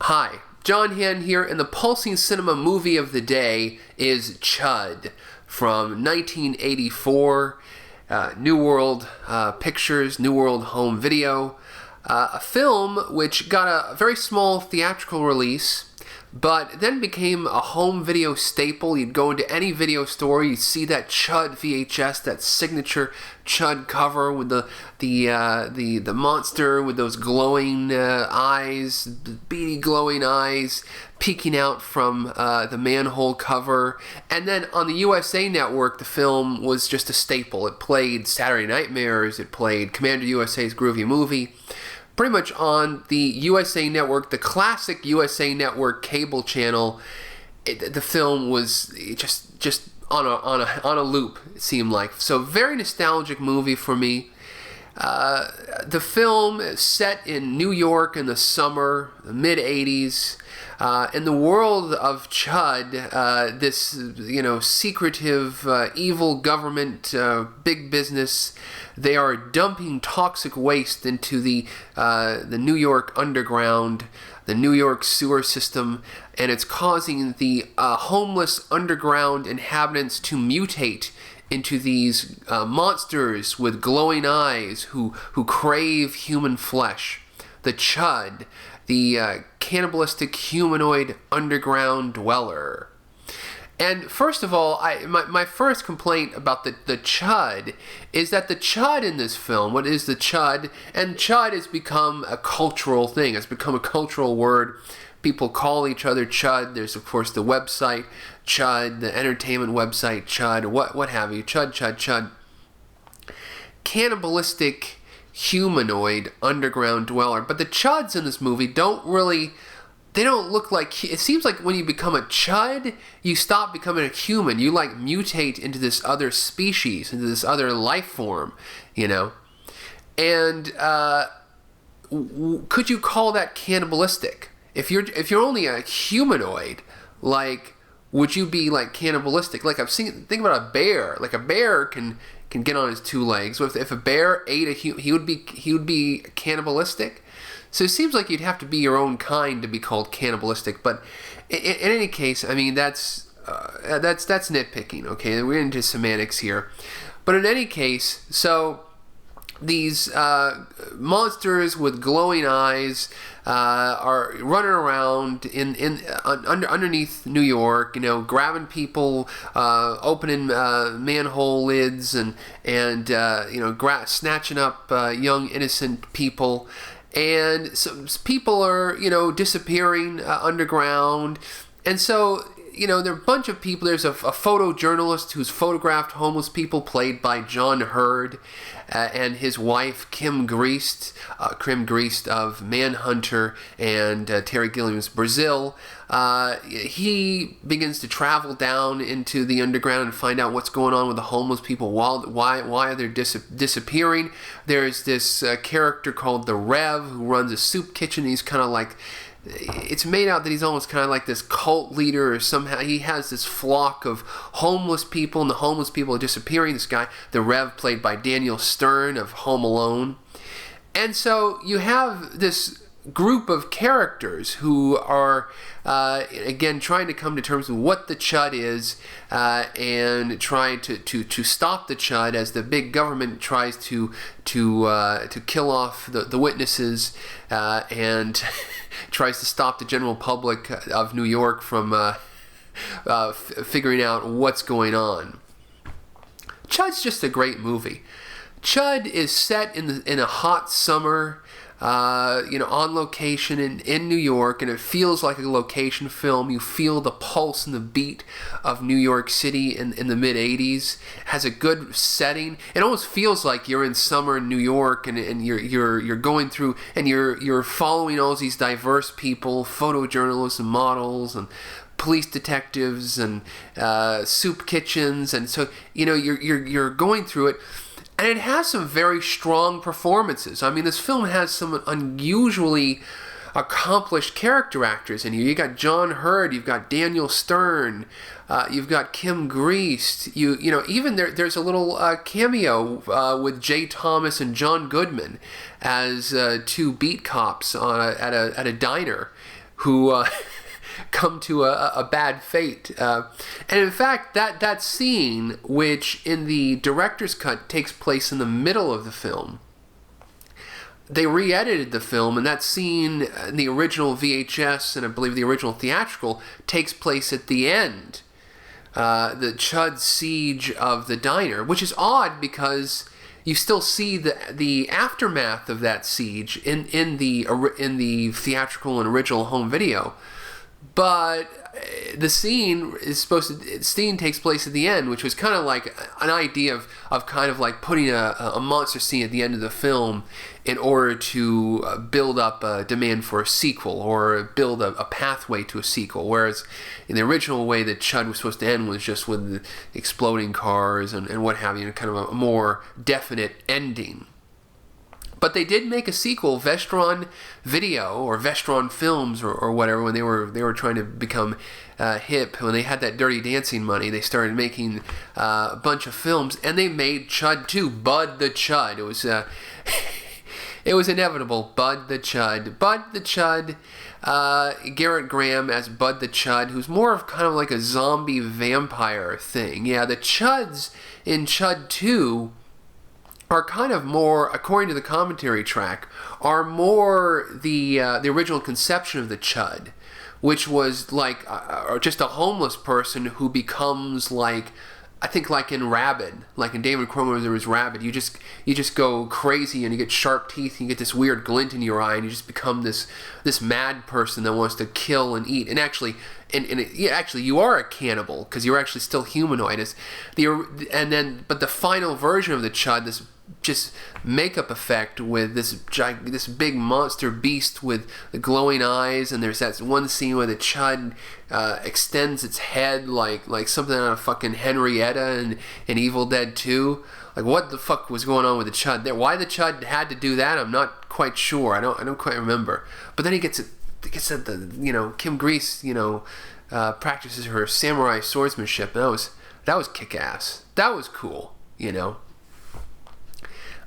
Hi, John Han here, and the pulsing cinema movie of the day is C.H.U.D from 1984, New World Pictures, New World Home Video, a film which got a very small theatrical release, but then became a home video staple. You'd go into any video store, you'd see that C.H.U.D VHS, that signature C.H.U.D cover with the monster with those glowing eyes, beady glowing eyes peeking out from the manhole cover. And then on the USA Network, the film was just a staple. It played Saturday Nightmares, it played Commander USA's Groovy Movie. Pretty much on the USA Network, the classic USA Network cable channel, the film was just on a loop, it seemed like. So very nostalgic movie for me. The film is set in New York in the summer, the mid-'80s. In the world of C.H.U.D, this secretive, evil government, big business, they are dumping toxic waste into the New York underground, the New York sewer system, and it's causing the homeless underground inhabitants to mutate into these monsters with glowing eyes who crave human flesh. The C.H.U.D, the cannibalistic humanoid underground dweller. And first of all, my first complaint about the C.H.U.D is that the C.H.U.D in this film, what is the C.H.U.D? And C.H.U.D has become a cultural thing. It's become a cultural word. People call each other C.H.U.D. There's, of course, the website C.H.U.D, the entertainment website C.H.U.D, what have you. C.H.U.D, C.H.U.D, C.H.U.D. Cannibalistic humanoid underground dweller. But the C.H.U.Ds in this movie don't look like, it seems like when you become a C.H.U.D, you stop becoming a human. You like mutate into this other species, into this other life form, And could you call that cannibalistic? If you're only a humanoid, like, would you be like cannibalistic? Like think about a bear. Like a bear can get on his two legs. So if a bear ate a human, he would be cannibalistic. So it seems like you'd have to be your own kind to be called cannibalistic. But in any case, I mean that's nitpicking. Okay, we're into semantics here. But in any case, so these monsters with glowing eyes are running around underneath New York, grabbing people, opening manhole lids, and snatching up young innocent people. And so people are, disappearing underground. And so, there are a bunch of people. There's a photojournalist who's photographed homeless people, played by John Hurd, and his wife, Kim Greist of Manhunter and Terry Gilliam's Brazil. He begins to travel down into the underground and find out what's going on with the homeless people. Why they're disappearing. There's this character called the Rev who runs a soup kitchen. He's kind of like, it's made out that he's almost kind of like this cult leader, or somehow he has this flock of homeless people, and the homeless people are disappearing. This guy, the Rev, played by Daniel Stern of Home Alone. And so you have this group of characters who are, again, trying to come to terms with what the C.H.U.D is, and trying to stop the C.H.U.D as the big government tries to kill off the witnesses, and tries to stop the general public of New York from figuring out what's going on. C.H.U.D's just a great movie. C.H.U.D is set in a hot summer, on location in New York, and it feels like a location film. You feel the pulse and the beat of New York City in the mid-'80s. It has a good setting. It almost feels like you're in summer in New York, and you're going through, and you're following all these diverse people, photojournalists and models and police detectives and soup kitchens, and so you're going through it. And it has some very strong performances. I mean, this film has some unusually accomplished character actors in here. You got John Hurd, you've got Daniel Stern, you've got Kim Greist. Even there's a little cameo with Jay Thomas and John Goodman as two beat cops at a diner, who come to a bad fate. And in fact, that scene, which in the director's cut takes place in the middle of the film, they re-edited the film, and that scene in the original VHS and I believe the original theatrical takes place at the end. The C.H.U.D siege of the diner, which is odd because you still see the aftermath of that siege in the theatrical and original home video, but the scene takes place at the end, which was kind of like an idea of kind of like putting a monster scene at the end of the film in order to build up a demand for a sequel or build a pathway to a sequel. Whereas in the original way that C.H.U.D was supposed to end was just with the exploding cars and what have you, kind of a more definite ending. But they did make a sequel, Vestron Video or Vestron Films or whatever, when they were trying to become hip. When they had that Dirty Dancing money, they started making a bunch of films, and they made C.H.U.D 2, Bud the C.H.U.D. It was it was inevitable, Bud the C.H.U.D. Bud the C.H.U.D. Garrett Graham as Bud the C.H.U.D, who's more of kind of like a zombie vampire thing. Yeah, the C.H.U.Ds in C.H.U.D 2 are kind of more, according to the commentary track, are more the original conception of the C.H.U.D, which was like just a homeless person who becomes like, I think like in Rabid, like in David Cronenberg there was Rabid, you just go crazy and you get sharp teeth and you get this weird glint in your eye and you just become this mad person that wants to kill and eat. And actually, actually you are a cannibal because you're actually still humanoid. But the final version of the C.H.U.D, this just makeup effect with this big monster beast with the glowing eyes, and there's that one scene where the C.H.U.D extends its head like something out of fucking Henrietta and Evil Dead 2. Like, what the fuck was going on with the C.H.U.D there? Why the C.H.U.D had to do that, I'm not quite sure. I don't quite remember. But then he gets at the Kim Grease practices her samurai swordsmanship, and that was kick-ass. That was cool,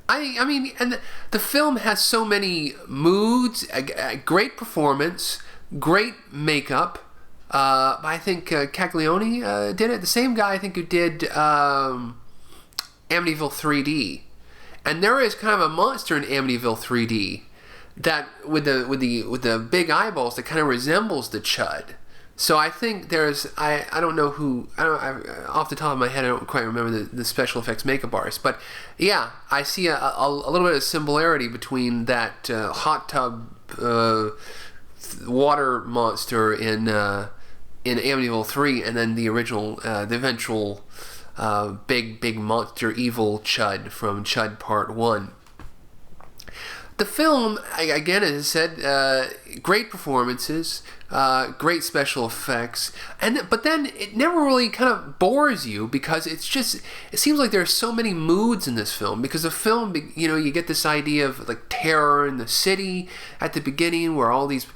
I mean, and the film has so many moods, a great performance, great makeup. I think Caglione did it. The same guy, I think, who did Amityville 3D. And there is kind of a monster in Amityville 3D that with the big eyeballs that kind of resembles the C.H.U.D. So I think there's I don't know who off the top of my head I don't quite remember the special effects makeup artist, but yeah, I see a little bit of similarity between that hot tub water monster in Amityville 3 and then the original the eventual big monster evil C.H.U.D from C.H.U.D Part 1. The film, again, as I said, great performances, great special effects, but then it never really kind of bores you because it seems like there's so many moods in this film, because the film, you get this idea of like terror in the city at the beginning where all these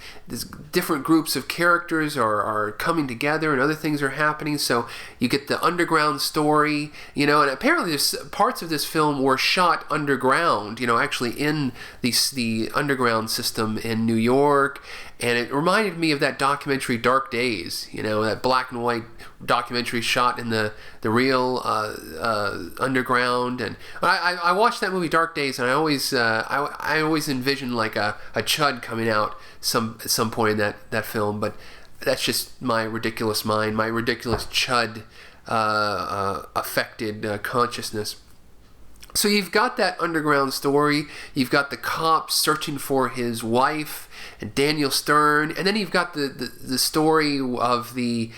different groups of characters are coming together and other things are happening, so you get the underground story, and apparently there's parts of this film were shot underground, actually in the underground system in New York. And it reminded me of that documentary Dark Days, that black and white documentary shot in the real underground. And I watched that movie Dark Days, and I always envisioned like a C.H.U.D coming out at some point in that film. But that's just my ridiculous mind, my ridiculous C.H.U.D affected consciousness. So you've got that underground story, you've got the cops searching for his wife and Daniel Stern, and then you've got the story of the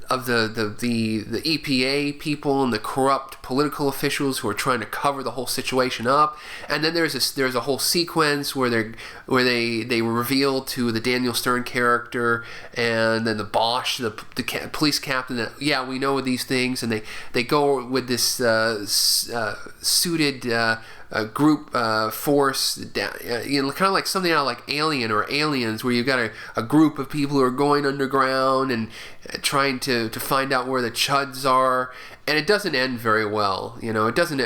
EPA people and the corrupt political officials who are trying to cover the whole situation up. And then there's a whole sequence where they reveal to the Daniel Stern character and then the Bosch, the police captain, that we know these things, and they go with this suited group force, kind of like something out of like Alien or Aliens, where you've got a group of people who are going underground and trying to find out where the C.H.U.Ds are, and it doesn't end very well. It doesn't.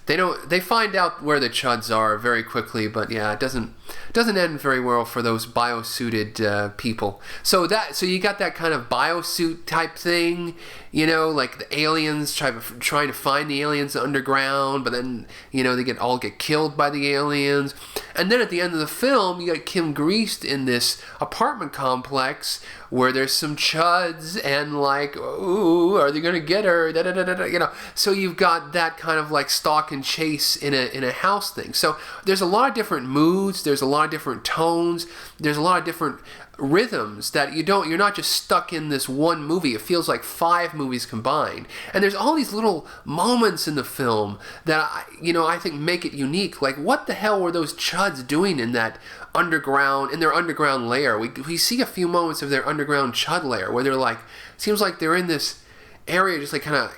They find out where the C.H.U.Ds are very quickly, but yeah, it doesn't doesn't end very well for those biosuited people. So you got that kind of biosuit type thing, like the aliens trying to find the aliens underground, but then they get killed by the aliens. And then at the end of the film, you got Kim Greist in this apartment complex where there's some chuds and ooh, are they gonna get her? Da, da, da, da, da, So you've got that kind of stalk and chase in a house thing. So there's a lot of different moods. There's a lot of different tones. There's a lot of different rhythms that you're not just stuck in this one movie. It feels like 5 movies combined. And there's all these little moments in the film that I think make it unique. Like, what the hell were those chuds doing in their underground lair? We see a few moments of their underground chud lair where they're seems like they're in this area just kind of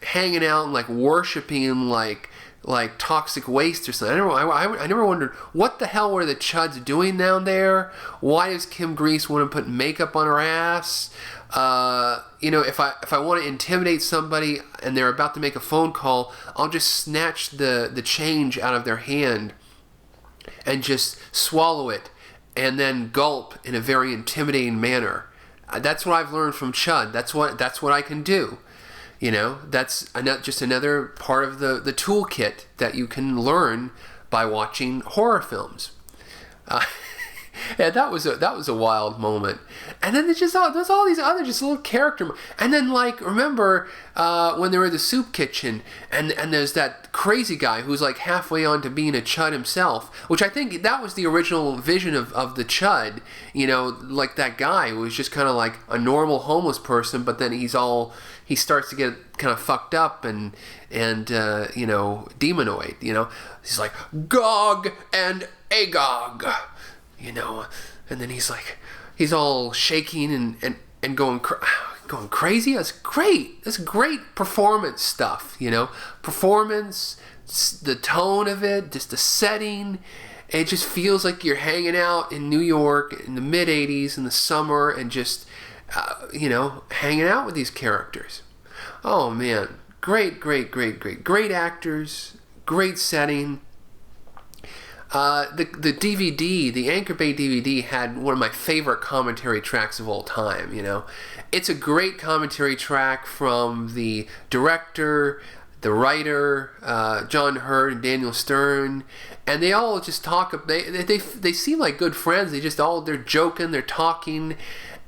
hanging out and worshiping like toxic waste or something. I never wondered what the hell were the chuds doing down there. Why does Kim Greist want to put makeup on her ass? If I want to intimidate somebody and they're about to make a phone call, I'll just snatch the change out of their hand and just swallow it and then gulp in a very intimidating manner. That's what I've learned from Chud. That's what I can do. That's just another part of the toolkit that you can learn by watching horror films. Yeah, that was a wild moment. And then there's all these other just little character. And then remember when they were in the soup kitchen and there's that crazy guy who's halfway on to being a chud himself, which I think that was the original vision of the chud. That guy who was just kind of a normal homeless person, but then he starts to get kind of fucked up and demonoid. He's like Gog and Agog. And then he's all shaking and going crazy. That's great. That's great performance stuff. Performance, the tone of it, just the setting. It just feels like you're hanging out in New York in the mid '80s in the summer and just hanging out with these characters. Oh man, great actors, great setting. The DVD, the Anchor Bay DVD, had one of my favorite commentary tracks of all time. It's a great commentary track from the director, the writer, John Hurt and Daniel Stern, and they all just talk. They seem like good friends. They're joking, they're talking.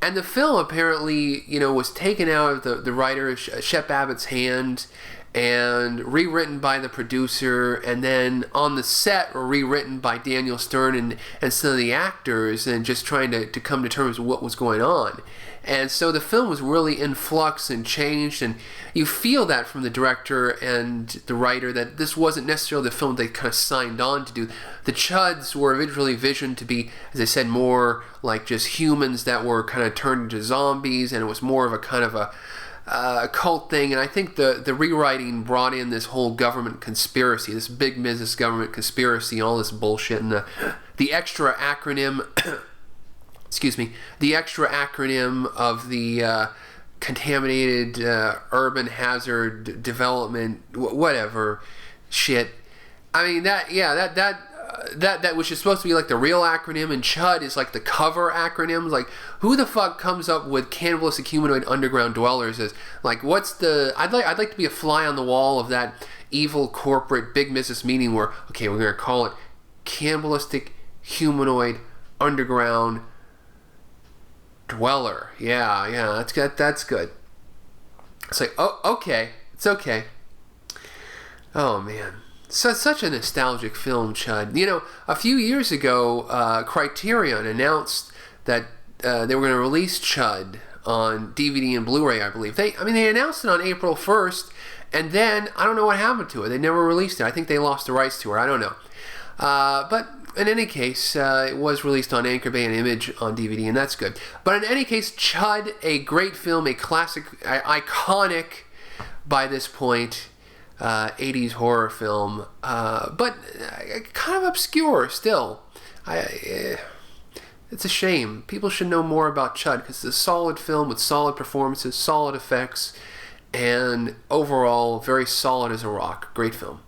And the film apparently, was taken out of the writer Shep Abbott's hand and rewritten by the producer, and then on the set were rewritten by Daniel Stern and some of the actors, and just trying to come to terms with what was going on. And so the film was really in flux and changed, and you feel that from the director and the writer that this wasn't necessarily the film they kind of signed on to do. The Chuds were originally visioned to be, as I said, more like just humans that were kind of turned into zombies, and it was more of a kind of a cult thing. And I think the rewriting brought in this whole government conspiracy, this big business government conspiracy, all this bullshit, and the extra acronym the extra acronym of the contaminated urban hazard development whatever shit. I mean that which is supposed to be the real acronym, and CHUD is the cover acronyms. Who the fuck comes up with cannibalistic humanoid underground dwellers as what's the I'd like to be a fly on the wall of that evil corporate big business meeting where, okay, we're gonna call it cannibalistic humanoid underground dweller. Yeah, that's good. It's oh, okay, it's okay. Oh man. So such a nostalgic film, Chud. A few years ago, Criterion announced that they were going to release Chud on DVD and Blu-ray, I believe. They announced it on April 1st, and then I don't know what happened to it. They never released it. I think they lost the rights to it. I don't know. But in any case, it was released on Anchor Bay and Image on DVD, and that's good. But in any case, Chud, a great film, a classic, iconic by this point, 80s horror film, but kind of obscure still. It's a shame. People should know more about Chud because it's a solid film with solid performances, solid effects, and overall very solid as a rock. Great film.